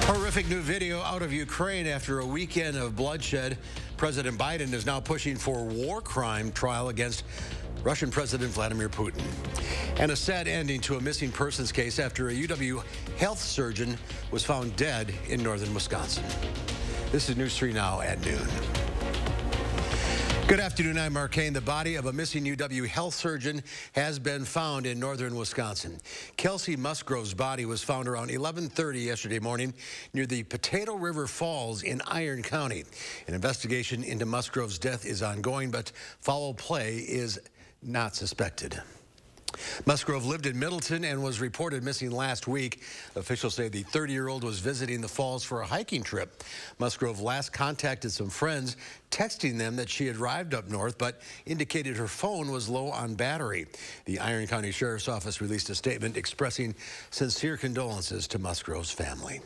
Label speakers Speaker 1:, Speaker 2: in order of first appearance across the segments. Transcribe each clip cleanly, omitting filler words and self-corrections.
Speaker 1: Horrific new video out of Ukraine after a weekend of bloodshed. President Biden is now pushing for war crime trial against Russian President Vladimir Putin. And a sad ending to a missing persons case after a UW health surgeon was found dead in northern Wisconsin. This is News 3 Now at noon. Good afternoon, I'm Mark Kane. The body of a missing UW health surgeon has been found in northern Wisconsin. Kelsey Musgrove's body was found around 11:30 yesterday morning near the Potato River Falls in Iron County. An investigation into Musgrove's death is ongoing, but foul play is not suspected. Musgrove lived in Middleton and was reported missing last week. Officials say the 30-year-old was visiting the falls for a hiking trip. Musgrove last contacted some friends, texting them that she had arrived up north, but indicated her phone was low on battery. The Iron County Sheriff's Office released a statement expressing sincere condolences to Musgrove's family.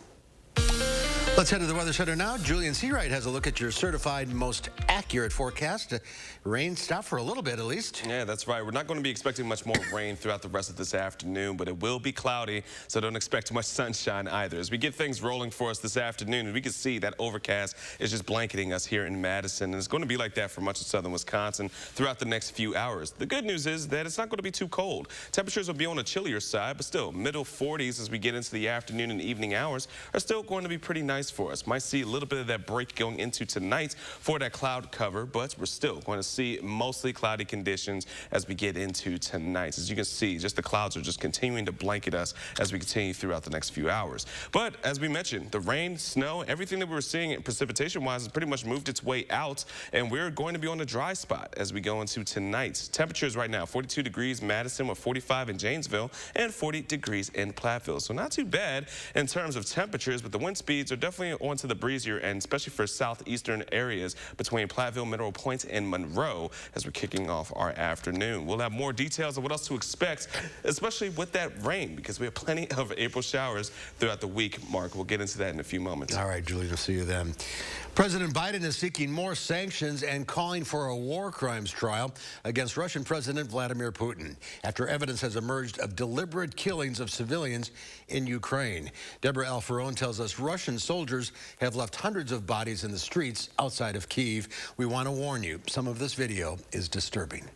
Speaker 1: Let's head to the Weather Center now. Julian Seawright has a look at your certified most accurate forecast. Rain stopped for a little bit, at least.
Speaker 2: Yeah, that's right. We're not going to be expecting much more rain throughout the rest of this afternoon, but it will be cloudy, so don't expect too much sunshine either. As we get things rolling for us this afternoon, we can see that overcast is just blanketing us here in Madison, and it's going to be like that for much of southern Wisconsin throughout the next few hours. The good news is that it's not going to be too cold. Temperatures will be on the chillier side, but still, middle 40s as we get into the afternoon and evening hours are still going to be pretty nice for us. Might see a little bit of that break going into tonight for that cloud cover, but we're still going to see mostly cloudy conditions as we get into tonight. As you can see, just the clouds are just continuing to blanket us as we continue throughout the next few hours. But as we mentioned, the rain, snow, everything that we were seeing precipitation-wise has pretty much moved its way out, and we're going to be on a dry spot as we go into tonight. Temperatures right now, 42 degrees Madison with 45 in Janesville and 40 degrees in Platteville. So not too bad in terms of temperatures, but the wind speeds are definitely onto the breezier end, especially for southeastern areas between Platteville, Mineral Point, and Monroe as we're kicking off our afternoon. We'll have more details on what else to expect, especially with that rain, because we have plenty of April showers throughout the week. Mark, we'll get into that in a few moments.
Speaker 1: All right, Julie, we'll see you then. President Biden is seeking more sanctions and calling for a war crimes trial against Russian President Vladimir Putin after evidence has emerged of deliberate killings of civilians in Ukraine. Deborah Alfarone tells us Russian soldiers have left hundreds of bodies in the streets outside of Kyiv. We want to warn you, some of this video is disturbing.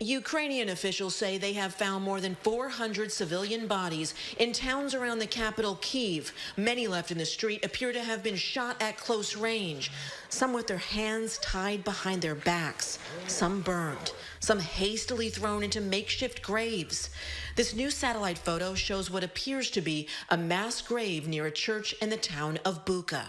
Speaker 3: Ukrainian officials say they have found more than 400 civilian bodies in towns around the capital, Kyiv. Many left in the street appear to have been shot at close range, some with their hands tied behind their backs, some burned, some hastily thrown into makeshift graves. This new satellite photo shows what appears to be a mass grave near a church in the town of Bucha.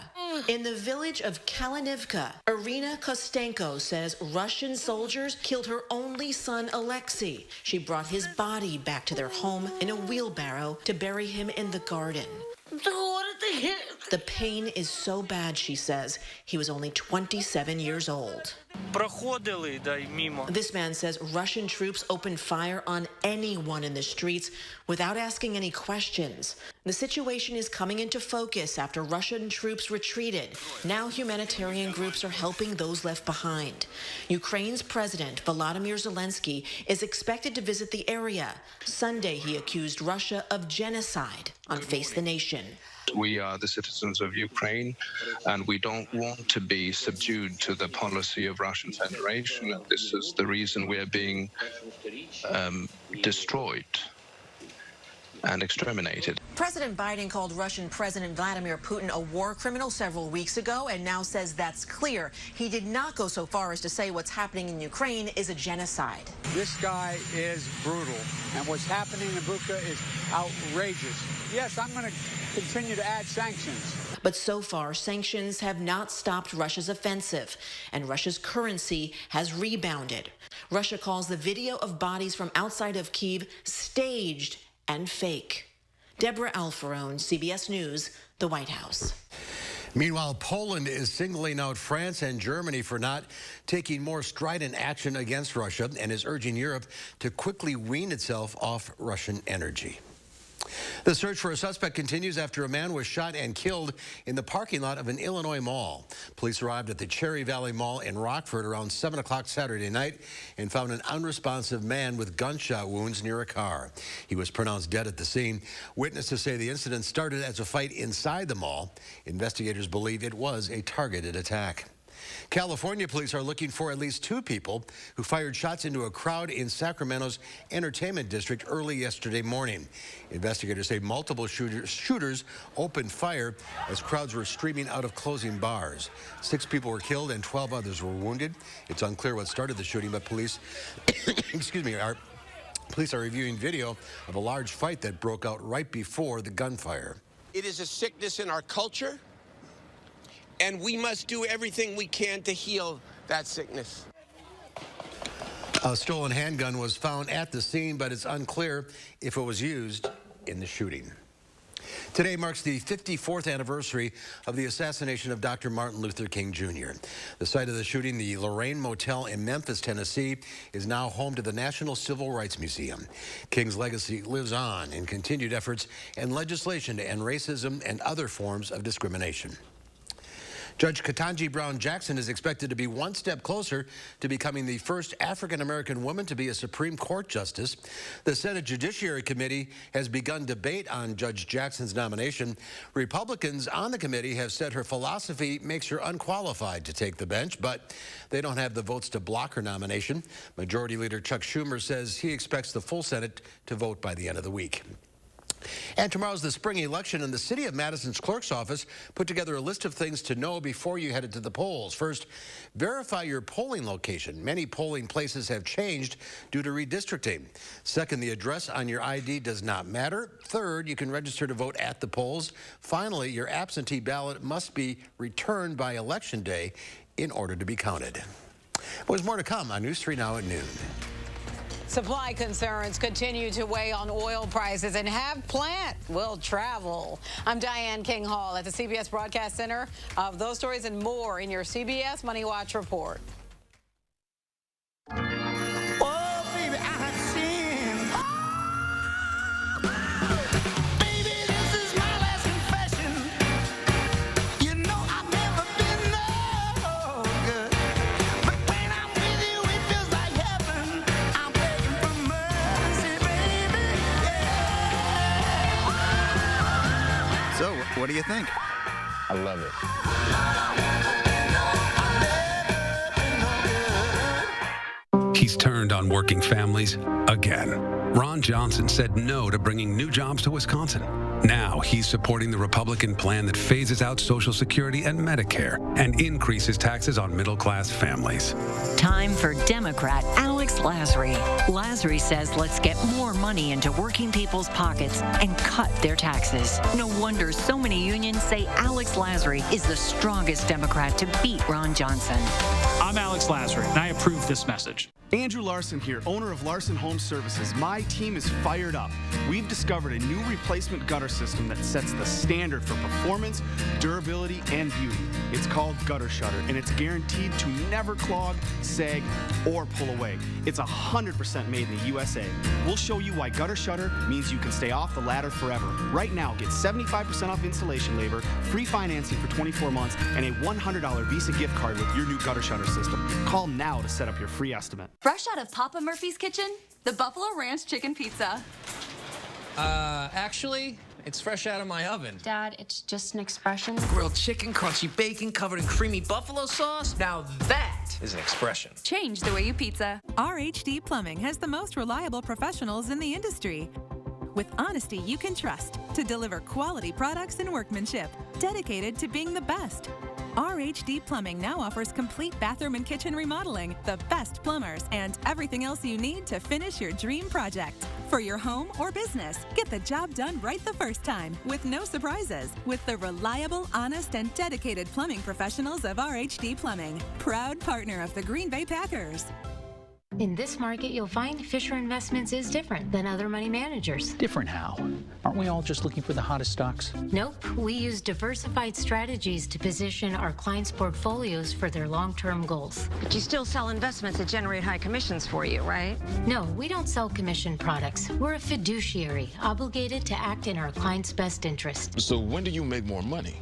Speaker 3: In the village of Kalinivka, Irina Kostenko says Russian soldiers killed her only son, Alexei. She brought his body back to their home in a wheelbarrow to bury him in the garden. The pain is so bad, she says. He was only 27 years old. This man says Russian troops opened fire on anyone in the streets without asking any questions. The situation is coming into focus after Russian troops retreated. Now humanitarian groups are helping those left behind. Ukraine's President Vladimir Zelensky is expected to visit the area. Sunday, he accused Russia of genocide on Face the Nation.
Speaker 4: We are the citizens of Ukraine, and we don't want to be subdued to the policy of Russian Federation. And this is the reason we are being destroyed and exterminated.
Speaker 3: President Biden called Russian President Vladimir Putin a war criminal several weeks ago and now says that's clear. He did not go so far as to say what's happening in Ukraine is a genocide.
Speaker 5: This guy is brutal, and what's happening in Bucha is outrageous. Yes, I'm going to continue to add sanctions.
Speaker 3: But so far, sanctions have not stopped Russia's offensive, and Russia's currency has rebounded. Russia calls the video of bodies from outside of Kyiv staged and fake. Deborah Alfarone, CBS News, the White House.
Speaker 1: Meanwhile, Poland is singling out France and Germany for not taking more strident action against Russia and is urging Europe to quickly wean itself off Russian energy. The search for a suspect continues after a man was shot and killed in the parking lot of an Illinois mall. Police arrived at the Cherry Valley Mall in Rockford around 7 o'clock Saturday night and found an unresponsive man with gunshot wounds near a car. He was pronounced dead at the scene. Witnesses say the incident started as a fight inside the mall. Investigators believe it was a targeted attack. California police are looking for at least 2 people who fired shots into a crowd in Sacramento's entertainment district early yesterday morning. Investigators say multiple shooters opened fire as crowds were streaming out of closing bars. 6 people were killed and 12 others were wounded. It's unclear what started the shooting, but police, police are reviewing video of a large fight that broke out right before the gunfire.
Speaker 6: It is a sickness in our culture, and we must do everything we can to heal that sickness.
Speaker 1: A stolen handgun was found at the scene, but it's unclear if it was used in the shooting. Today marks the 54th anniversary of the assassination of Dr. Martin Luther King Jr. The site of the shooting, the Lorraine Motel in Memphis, Tennessee, is now home to the National Civil Rights Museum. King's legacy lives on in continued efforts and legislation to end racism and other forms of discrimination. Judge Ketanji Brown Jackson is expected to be one step closer to becoming the first African-American woman to be a Supreme Court justice. The Senate Judiciary Committee has begun debate on Judge Jackson's nomination. Republicans on the committee have said her philosophy makes her unqualified to take the bench, but they don't have the votes to block her nomination. Majority Leader Chuck Schumer says he expects the full Senate to vote by the end of the week. And tomorrow's the spring election, and the City of Madison's clerk's office put together a list of things to know before you headed to the polls. First, verify your polling location. Many polling places have changed due to redistricting. Second, the address on your ID does not matter. Third, you can register to vote at the polls. Finally, your absentee ballot must be returned by Election Day in order to be counted. Well, there's more to come on News 3 Now at noon.
Speaker 7: Supply concerns continue to weigh on oil prices, and have plant will travel. I'm Diane King Hall at the CBS Broadcast Center. Of those stories and more in your CBS Money Watch report.
Speaker 8: Oh, baby, I have sinned. Baby, this is my last confession. You know I've never been no good. But when I'm with you, it feels like heaven. I'm begging for mercy, baby. Yeah.
Speaker 9: So, what do you think?
Speaker 10: I love it.
Speaker 11: He's turned on working families again. Ron Johnson said no to bringing new jobs to Wisconsin. Now he's supporting the Republican plan that phases out Social Security and Medicare and increases taxes on middle-class families.
Speaker 12: Time for Democrat Alex Lasry. Lasry says let's get more money into working people's pockets and cut their taxes. No wonder so many unions say Alex Lasry is the strongest Democrat to beat Ron Johnson.
Speaker 13: I'm Alex Lasry, and I approve this message.
Speaker 14: Andrew Larson here, owner of Larson Home Services. My team is fired up. We've discovered a new replacement gutter system that sets the standard for performance, durability, and beauty. It's called Gutter Shutter, and it's guaranteed to never clog, sag, or pull away. It's 100% made in the USA. We'll show you why Gutter Shutter means you can stay off the ladder forever. Right now, get 75% off installation labor, free financing for 24 months, and a $100 Visa gift card with your new Gutter Shutter system. Call now to set up your free estimate.
Speaker 15: Fresh out of Papa Murphy's kitchen, the Buffalo Ranch Chicken Pizza.
Speaker 16: Actually, it's fresh out of my oven.
Speaker 15: Dad, it's just an expression.
Speaker 16: Grilled chicken, crunchy bacon, covered in creamy buffalo sauce. Now that is an expression.
Speaker 15: Change the way you pizza.
Speaker 17: RHD Plumbing has the most reliable professionals in the industry. With honesty you can trust to deliver quality products and workmanship, dedicated to being the best. RHD Plumbing now offers complete bathroom and kitchen remodeling, the best plumbers, and everything else you need to finish your dream project. For your home or business, get the job done right the first time with no surprises with the reliable, honest, and dedicated plumbing professionals of RHD Plumbing, proud partner of the Green Bay Packers.
Speaker 9: In this market, you'll find Fisher Investments is different than other money managers.
Speaker 10: Different how? Aren't we all just looking for the hottest stocks?
Speaker 9: Nope. We use diversified strategies to position our clients' portfolios for their long-term goals.
Speaker 18: But you still sell investments that generate high commissions for you, right?
Speaker 9: No, we don't sell commission products. We're a fiduciary, obligated to act in our clients' best interest.
Speaker 19: So when do you make more money?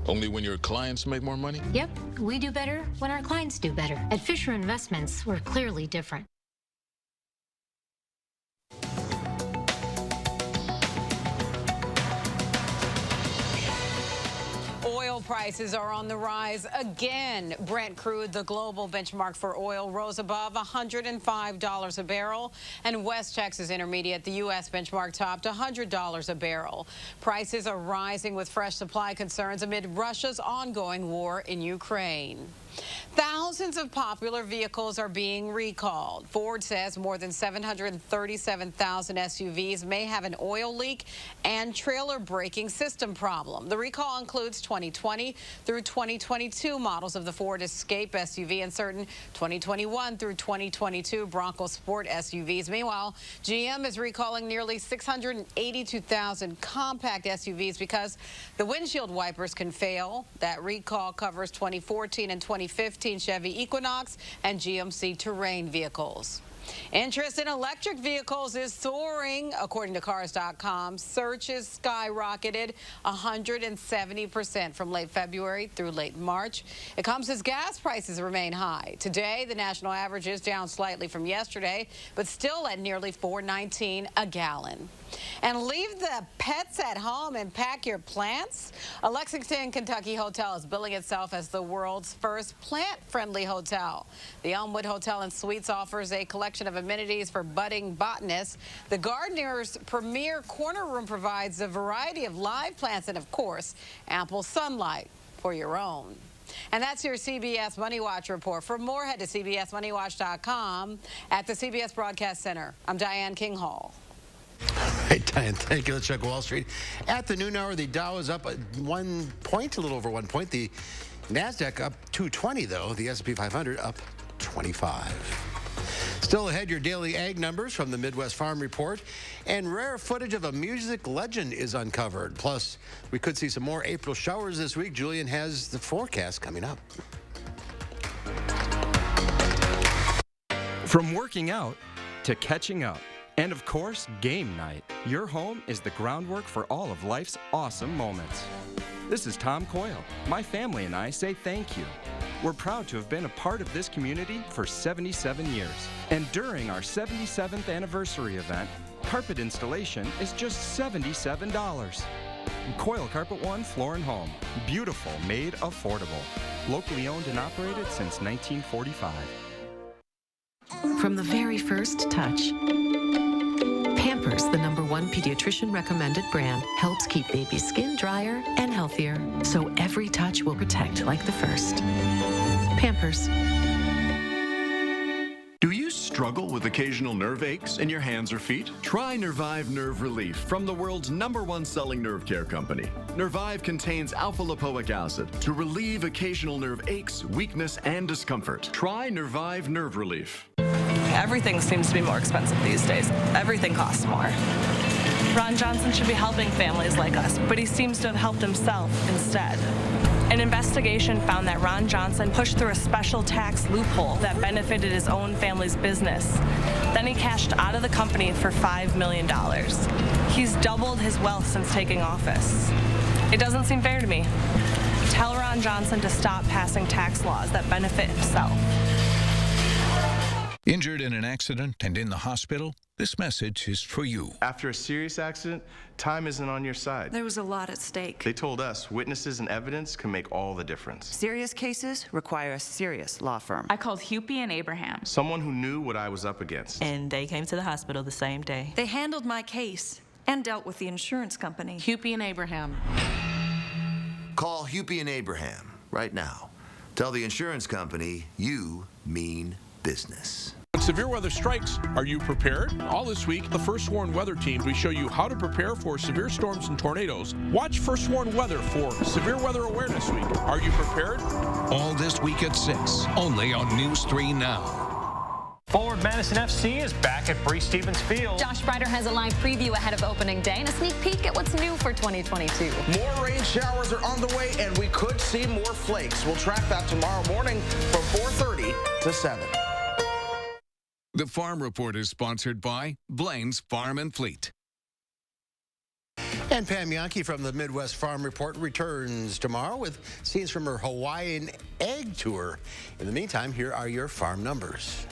Speaker 19: Only when your clients make more money?
Speaker 9: Yep, we do better when our clients do better. At Fisher Investments, we're clearly different.
Speaker 7: Oil prices are on the rise again. Brent crude, the global benchmark for oil, rose above $105 a barrel. And West Texas Intermediate, the U.S. benchmark, topped $100 a barrel. Prices are rising with fresh supply concerns amid Russia's ongoing war in Ukraine. Thousands of popular vehicles are being recalled. Ford says more than 737,000 SUVs may have an oil leak and trailer braking system problem. The recall includes 2020 through 2022 models of the Ford Escape SUV and certain 2021 through 2022 Bronco Sport SUVs. Meanwhile, GM is recalling nearly 682,000 compact SUVs because the windshield wipers can fail. That recall covers 2014 and 2015 Chevy Equinox and GMC Terrain vehicles. Interest in electric vehicles is soaring. According to Cars.com, searches skyrocketed 170% from late February through late March. It comes as gas prices remain high. Today, the national average is down slightly from yesterday, but still at nearly $4.19 a gallon. And leave the pets at home and pack your plants. A Lexington, Kentucky hotel is billing itself as the world's first plant-friendly hotel. The Elmwood Hotel and Suites offers a collection of amenities for budding botanists. The Gardener's premier corner room provides a variety of live plants and, of course, ample sunlight for your own. And that's your CBS Money Watch report. For more, head to CBSMoneyWatch.com. At the CBS Broadcast Center, I'm Diane King Hall.
Speaker 1: Hey, Diane, thank you. Let's check Wall Street. At the noon hour, the Dow is up 1 point, a little over 1 point. The NASDAQ up 220, though. The S&P 500 up 25. Still ahead, your daily ag numbers from the Midwest Farm Report. And rare footage of a music legend is uncovered. Plus, we could see some more April showers this week. Julian has the forecast coming up.
Speaker 20: From working out to catching up. And of course, game night. Your home is the groundwork for all of life's awesome moments. This is Tom Coyle. My family and I say thank you. We're proud to have been a part of this community for 77 years. And during our 77th anniversary event, carpet installation is just $77. Coyle Carpet One Floor and Home. Beautiful, made affordable. Locally owned and operated since 1945.
Speaker 21: From the very first touch, Pampers, the #1 pediatrician recommended brand, helps keep baby's skin drier and healthier, so every touch will protect like the first. Pampers.
Speaker 22: Do you struggle with occasional nerve aches in your hands or feet? Try Nervive Nerve Relief from the world's #1 selling nerve care company. Nervive contains alpha-lipoic acid to relieve occasional nerve aches, weakness, and discomfort. Try Nervive Nerve Relief.
Speaker 23: Everything seems to be more expensive these days. Everything costs more. Ron Johnson should be helping families like us, but he seems to have helped himself instead. An investigation found that Ron Johnson pushed through a special tax loophole that benefited his own family's business. Then he cashed out of the company for $5 million. He's doubled his wealth since taking office. It doesn't seem fair to me. Tell Ron Johnson to stop passing tax laws that benefit himself.
Speaker 24: Injured in an accident and in the hospital? This message is for you.
Speaker 25: After a serious accident, time isn't on your side.
Speaker 26: There was a lot at stake.
Speaker 25: They told us witnesses and evidence can make all the difference.
Speaker 27: Serious cases require a serious law firm.
Speaker 28: I called Hupy and Abraham.
Speaker 25: Someone who knew what I was up against.
Speaker 27: And they came to the hospital the same day.
Speaker 26: They handled my case and dealt with the insurance company.
Speaker 28: Hupy and Abraham.
Speaker 29: Call Hupy and Abraham right now. Tell the insurance company you mean business.
Speaker 30: When severe weather strikes, are you prepared? All this week, the First Warn Weather Teams, we show you how to prepare for severe storms and tornadoes. Watch First Warn Weather for Severe Weather Awareness Week. Are you prepared?
Speaker 24: All this week at 6, only on News 3 Now.
Speaker 2: Forward Madison FC is back at Bree Stevens Field.
Speaker 3: Josh Breider has a live preview ahead of opening day and a sneak peek at what's new for 2022.
Speaker 4: More rain showers are on the way, and we could see more flakes. We'll track that tomorrow morning from 4:30 to 7.
Speaker 5: The Farm Report is sponsored by Blaine's Farm and Fleet.
Speaker 1: And Pam Yankee from the Midwest Farm Report returns tomorrow with scenes from her Hawaiian egg tour. In the meantime, here are your farm numbers.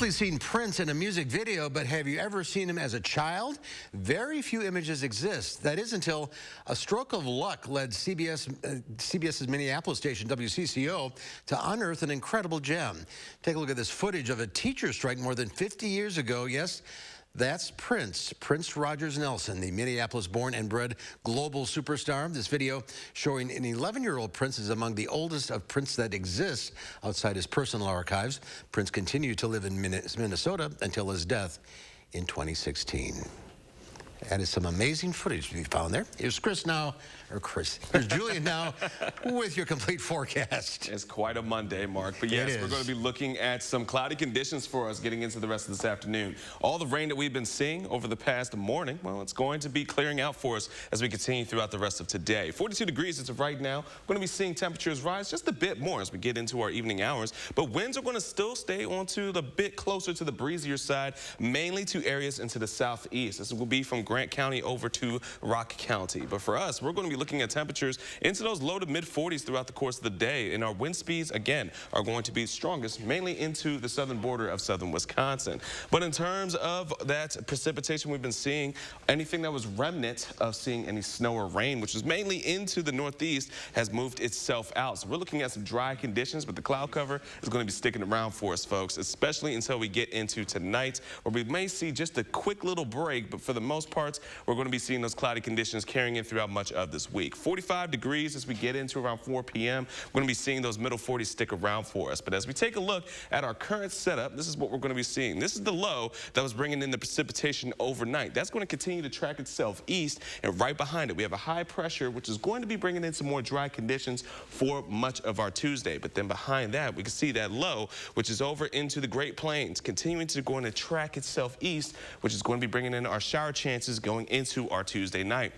Speaker 1: Seen Prince in a music video, but have you ever seen him as a child? Very few images exist. That is until a stroke of luck led CBS's Minneapolis station, WCCO, to unearth an incredible gem. Take a look at this footage of a teacher strike more than 50 years ago. Yes, that's Prince Rogers Nelson, the Minneapolis-born and bred global superstar. This video showing an 11-year-old Prince is among the oldest of Prince that exists outside his personal archives. Prince continued to live in Minnesota until his death in 2016. That is some amazing footage we found there. Here's Here's Julian now with your complete forecast.
Speaker 6: It's quite a Monday, Mark. But yes, we're going to be looking at some cloudy conditions for us getting into the rest of this afternoon. All the rain that we've been seeing over the past morning, well, it's going to be clearing out for us as we continue throughout the rest of today. 42 degrees as of right now. We're going to be seeing temperatures rise just a bit more as we get into our evening hours. But winds are going to still stay onto the bit closer to the breezier side, mainly to areas into the southeast. This will be from Grant County over to Rock County. But for us, we're going to be looking at temperatures into those low to mid 40s throughout the course of the day. And our wind speeds, again, are going to be strongest, mainly into the southern border of southern Wisconsin. But in terms of that precipitation we've been seeing, anything that was remnant of seeing any snow or rain, which was mainly into the northeast, has moved itself out. So we're looking at some dry conditions, but the cloud cover is going to be sticking around for us, folks, especially until we get into tonight, where we may see just a quick little break. But for the most part, we're going to be seeing those cloudy conditions carrying in throughout much of this week. 45 degrees as we get into around 4 p.m. We're going to be seeing those middle 40s stick around for us. But as we take a look at our current setup, this is what we're going to be seeing. This is the low that was bringing in the precipitation overnight. That's going to continue to track itself east, and right behind it, we have a high pressure, which is going to be bringing in some more dry conditions for much of our Tuesday. But then behind that, we can see that low, which is over into the Great Plains, continuing to going to track itself east, which is going to be bringing in our shower chances going into our Tuesday night.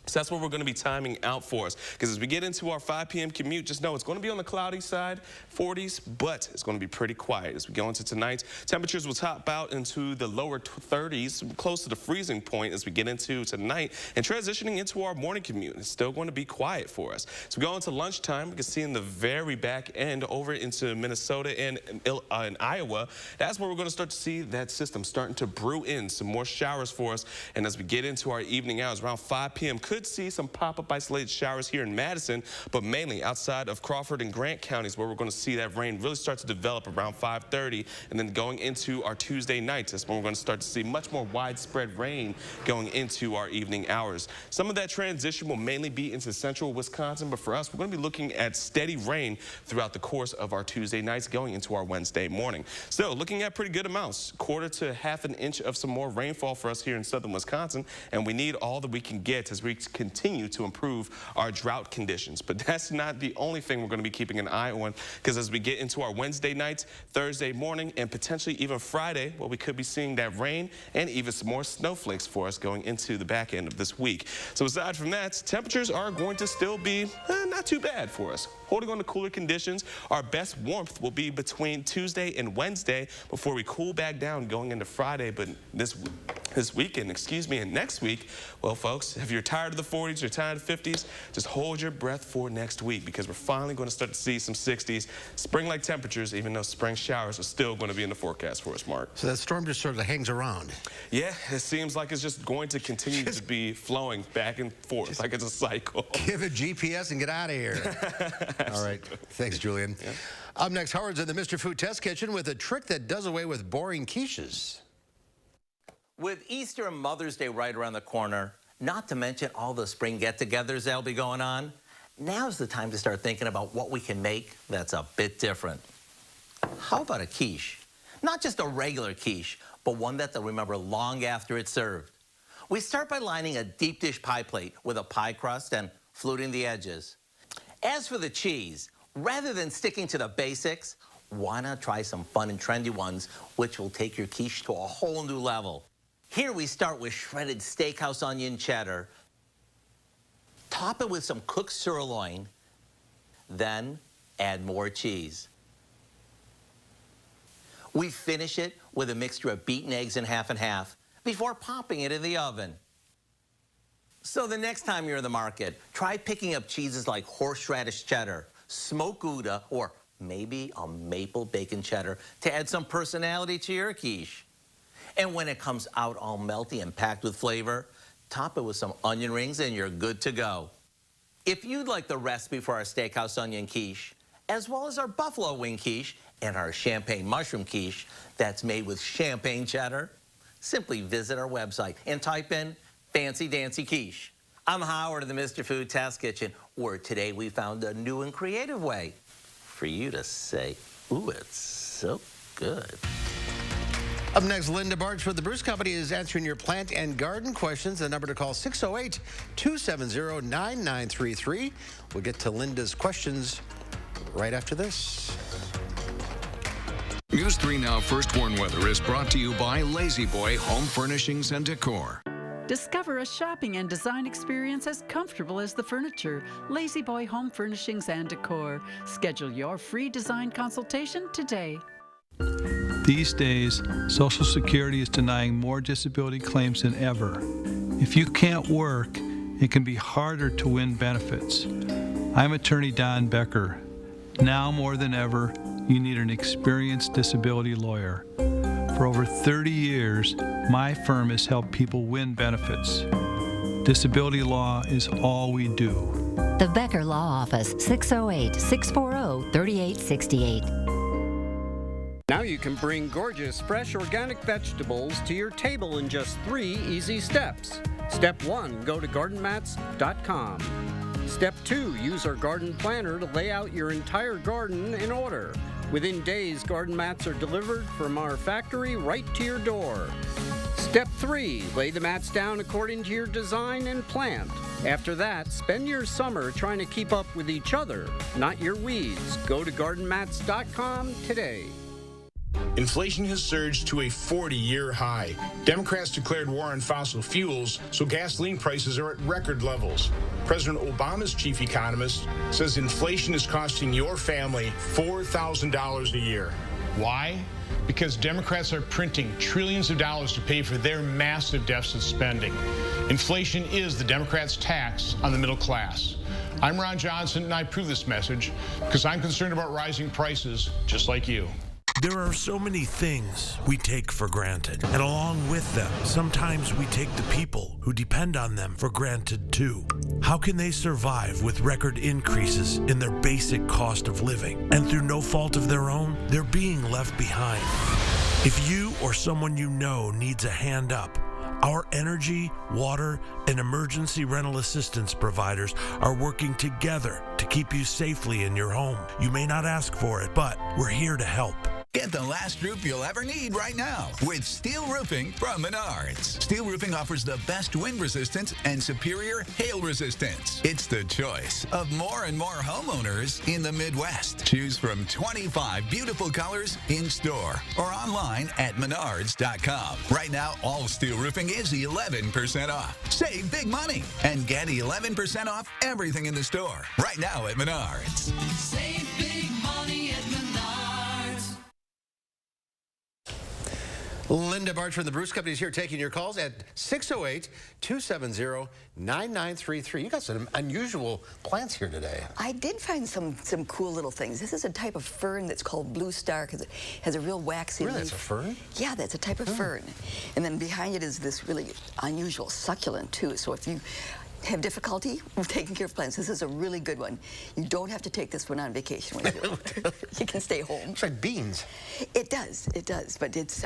Speaker 6: So that's what we're going to be timing out for us. Because as we get into our 5 p.m. commute, just know it's going to be on the cloudy side, 40s, but it's going to be pretty quiet. As we go into tonight, temperatures will top out into the lower 30s, close to the freezing point as we get into tonight. And transitioning into our morning commute, it's still going to be quiet for us. So we go into lunchtime, we can see in the very back end over into Minnesota and in Iowa, that's where we're going to start to see that system starting to brew in some more showers for us. And as we get into our evening hours, around 5 p.m., could see some pop-up isolated showers here in Madison, but mainly outside of Crawford and Grant counties, where we're going to see that rain really start to develop around 5:30, and then going into our Tuesday nights, that's when we're going to start to see much more widespread rain going into our evening hours. Some of that transition will mainly be into central Wisconsin, but for us, we're going to be looking at steady rain throughout the course of our Tuesday nights going into our Wednesday morning. So looking at pretty good amounts, 1/4 to 1/2 inch of some more rainfall for us here in southern Wisconsin, and we need all that we can get as we continue to improve our drought conditions. But that's not the only thing we're going to be keeping an eye on, because as we get into our Wednesday nights, Thursday morning, and potentially even Friday, well, we could be seeing that rain and even some more snowflakes for us going into the back end of this week. So aside from that, temperatures are going to still be not too bad for us. Holding on to cooler conditions, our best warmth will be between Tuesday and Wednesday before we cool back down going into Friday. But this weekend, and next week, well, folks, if you're tired of the 40s, you're tired of the 50s, just hold your breath for next week, because we're finally going to start to see some 60s, spring-like temperatures, even though spring showers are still going to be in the forecast for us, Mark.
Speaker 1: So that storm just sort of hangs around.
Speaker 6: Yeah, it seems like it's just going to continue to be flowing back and forth like it's a cycle.
Speaker 1: Give it GPS and get out of here. All right. Thanks, Julian. Yeah. Up next, Howard's in the Mr. Food Test Kitchen with a trick that does away with boring quiches.
Speaker 8: With Easter and Mother's Day right around the corner, not to mention all the spring get-togethers that'll be going on, now's the time to start thinking about what we can make that's a bit different. How about a quiche? Not just a regular quiche, but one that they'll remember long after it's served. We start by lining a deep dish pie plate with a pie crust and fluting the edges. As for the cheese, rather than sticking to the basics, why not try some fun and trendy ones, which will take your quiche to a whole new level. Here we start with shredded steakhouse onion cheddar. Top it with some cooked sirloin, then add more cheese. We finish it with a mixture of beaten eggs in half and half before popping it in the oven. So the next time you're in the market, try picking up cheeses like horseradish cheddar, smoked Gouda, or maybe a maple bacon cheddar to add some personality to your quiche. And when it comes out all melty and packed with flavor, top it with some onion rings and you're good to go. If you'd like the recipe for our steakhouse onion quiche, as well as our buffalo wing quiche and our champagne mushroom quiche that's made with champagne cheddar, simply visit our website and type in Fancy Dancy Quiche. I'm Howard of the Mr. Food Test Kitchen, where today we found a new and creative way for you to say, ooh, it's so good.
Speaker 1: Up next, Linda Bartsch with the Bruce Company is answering your plant and garden questions. The number to call, 608-270-9933. We'll get to Linda's questions right after this.
Speaker 5: News 3 Now First Warn Weather is brought to you by Lazy Boy Home Furnishings and Decor.
Speaker 10: Discover a shopping and design experience as comfortable as the furniture. Lazy Boy Home Furnishings and Decor. Schedule your free design consultation today.
Speaker 11: These days, Social Security is denying more disability claims than ever. If you can't work, it can be harder to win benefits. I'm attorney Don Becker. Now more than ever, you need an experienced disability lawyer. For over 30 years, my firm has helped people win benefits. Disability law is all we do.
Speaker 12: The Becker Law Office, 608-640-3868.
Speaker 13: Now you can bring gorgeous, fresh, organic vegetables to your table in just 3 easy steps. Step 1, go to gardenmats.com. Step 2, use our garden planner to lay out your entire garden in order. Within days, garden mats are delivered from our factory right to your door. Step 3, lay the mats down according to your design and plant. After that, spend your summer trying to keep up with each other, not your weeds. Go to gardenmats.com today.
Speaker 14: Inflation has surged to a 40-year high. Democrats declared war on fossil fuels, so gasoline prices are at record levels. President Obama's chief economist says inflation is costing your family $4,000 a year. Why? Because Democrats are printing trillions of dollars to pay for their massive deficit spending. Inflation is the Democrats' tax on the middle class. I'm Ron Johnson, and I approve this message because I'm concerned about rising prices just like you.
Speaker 15: There are so many things we take for granted, and along with them, sometimes we take the people who depend on them for granted too. How can they survive with record increases in their basic cost of living? And through no fault of their own, they're being left behind. If you or someone you know needs a hand up, our energy, water, and emergency rental assistance providers are working together to keep you safely in your home. You may not ask for it, but we're here to help.
Speaker 24: Get the last roof you'll ever need right now with steel roofing from Menards. Steel roofing offers the best wind resistance and superior hail resistance. It's the choice of more and more homeowners in the Midwest. Choose from 25 beautiful colors in store or online at menards.com. Right now, all steel roofing is 11% off. Save big money and get 11% off everything in the store. Right now at Menards.
Speaker 7: Save big money at Menards.
Speaker 1: Linda Barch from the Bruce Company is here taking your calls at 608-270-9933. You got some unusual plants here today.
Speaker 9: I did find some cool little things. This is a type of fern that's called Blue Star because it has a real waxy leaf.
Speaker 1: Really, it's a fern?
Speaker 9: Yeah, that's a type of fern. And then behind it is this really unusual succulent too. So if you have difficulty with taking care of plants, this is a really good one. You don't have to take this one on vacation when you do it. You can stay home.
Speaker 1: It's like beans.
Speaker 9: It does, but it's,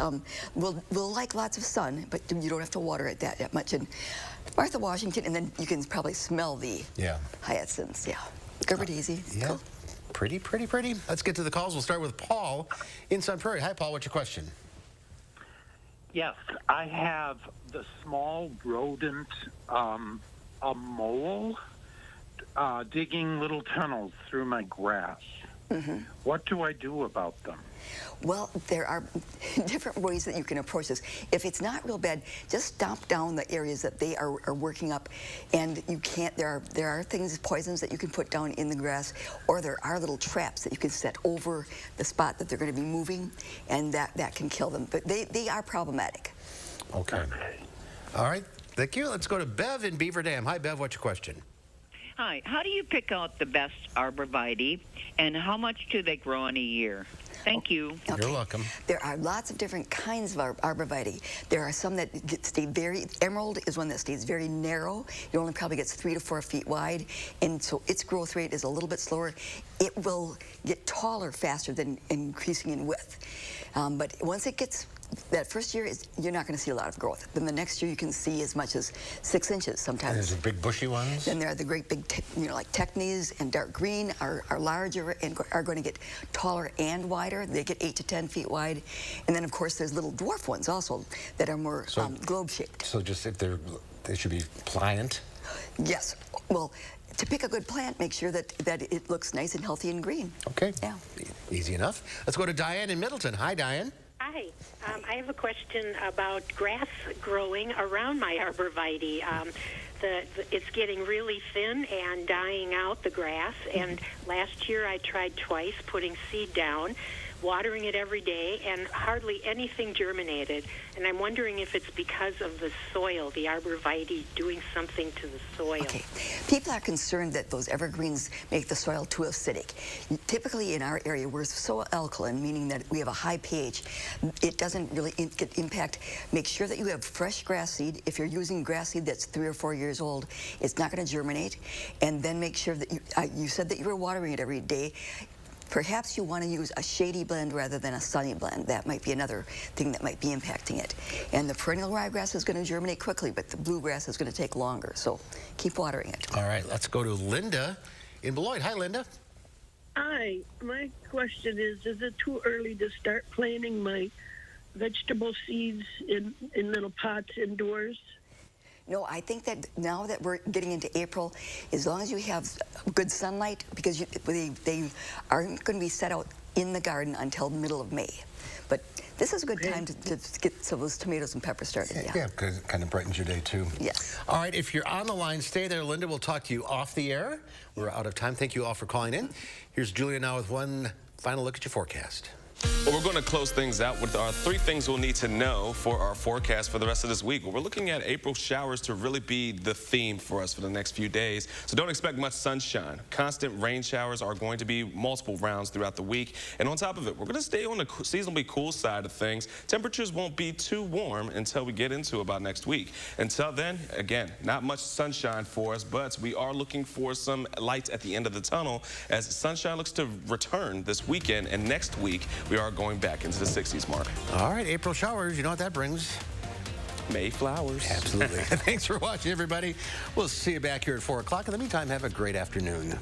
Speaker 9: we'll like lots of sun, but you don't have to water it that much. And Martha Washington, and then you can probably smell the hyacinths, Gerber daisy, cool.
Speaker 1: Pretty. Let's get to the calls. We'll start with Paul in Sun Prairie. Hi, Paul, what's your question?
Speaker 16: Yes, I have the small rodent, a mole digging little tunnels through my grass. What do I do about them?
Speaker 9: Well, there are different ways that you can approach this. If it's not real bad, just stomp down the areas that they are working up, and you can't. There are things, poisons that you can put down in the grass, or there are little traps that you can set over the spot that they're going to be moving, and that can kill them. But they are problematic.
Speaker 1: Okay. All right. Thank you. Let's go to Bev in Beaver Dam. Hi, Bev. What's your question?
Speaker 17: Hi. How do you pick out the best arborvitae, and how much do they grow in a year? Thank you.
Speaker 9: Okay.
Speaker 1: You're welcome.
Speaker 9: There are lots of different kinds of arborvitae. There are some that stay very, emerald is one that stays very narrow. It only probably gets 3 to 4 feet wide, and so its growth rate is a little bit slower. It will get taller faster than increasing in width. But once it gets, that first year, you're not going to see a lot of growth. Then the next year, you can see as much as 6 inches sometimes.
Speaker 1: And there's the big bushy ones?
Speaker 9: Then there are the great big, like Technies and dark green are larger and are going to get taller and wider. They get 8 to 10 feet wide. And then, of course, there's little dwarf ones also that are more globe-shaped.
Speaker 1: So just if they should be pliant?
Speaker 9: Yes. Well, to pick a good plant, make sure that it looks nice and healthy and green.
Speaker 1: Okay.
Speaker 9: Yeah.
Speaker 1: Easy enough. Let's go to Diane in Middleton. Hi, Diane.
Speaker 18: Hi. I have a question about grass growing around my arborvitae. It's getting really thin and dying out, the grass. And last year I tried twice putting seed down, watering it every day, and hardly anything germinated. And I'm wondering if it's because of the soil, the arborvitae doing something to the soil.
Speaker 9: Okay. People are concerned that those evergreens make the soil too acidic. Typically in our area, we're so alkaline, meaning that we have a high pH. It doesn't really get impact. Make sure that you have fresh grass seed. If you're using grass seed that's 3 or 4 years old, it's not going to germinate. And then make sure that you said that you were watering it every day. Perhaps you want to use a shady blend rather than a sunny blend. That might be another thing that might be impacting it. And the perennial ryegrass is going to germinate quickly, but the bluegrass is going to take longer. So keep watering it.
Speaker 1: All right, let's go to Linda in Beloit. Hi, Linda.
Speaker 19: Hi. My question is it too early to start planting my vegetable seeds in little pots indoors?
Speaker 9: No, I think that now that we're getting into April, as long as you have good sunlight, because they aren't going to be set out in the garden until the middle of May. But this is a good time to get some of those tomatoes and peppers started.
Speaker 1: Yeah, because it kind of brightens your day, too.
Speaker 9: Yes.
Speaker 1: All right, if you're on the line, stay there, Linda. We'll talk to you off the air. We're out of time. Thank you all for calling in. Here's Julia now with one final look at your forecast.
Speaker 6: Well, we're going to close things out with our 3 things we'll need to know for our forecast for the rest of this week. Well, we're looking at April showers to really be the theme for us for the next few days. So don't expect much sunshine. Constant rain showers are going to be multiple rounds throughout the week. And on top of it, we're going to stay on the seasonably cool side of things. Temperatures won't be too warm until we get into about next week. Until then, again, not much sunshine for us, but we are looking for some light at the end of the tunnel as sunshine looks to return this weekend. And next week, we are going back into the 60s mark.
Speaker 1: All right, April showers, you know what that brings?
Speaker 6: May flowers.
Speaker 1: Absolutely. Thanks for watching, everybody. We'll see you back here at 4 o'clock. In the meantime, have a great afternoon.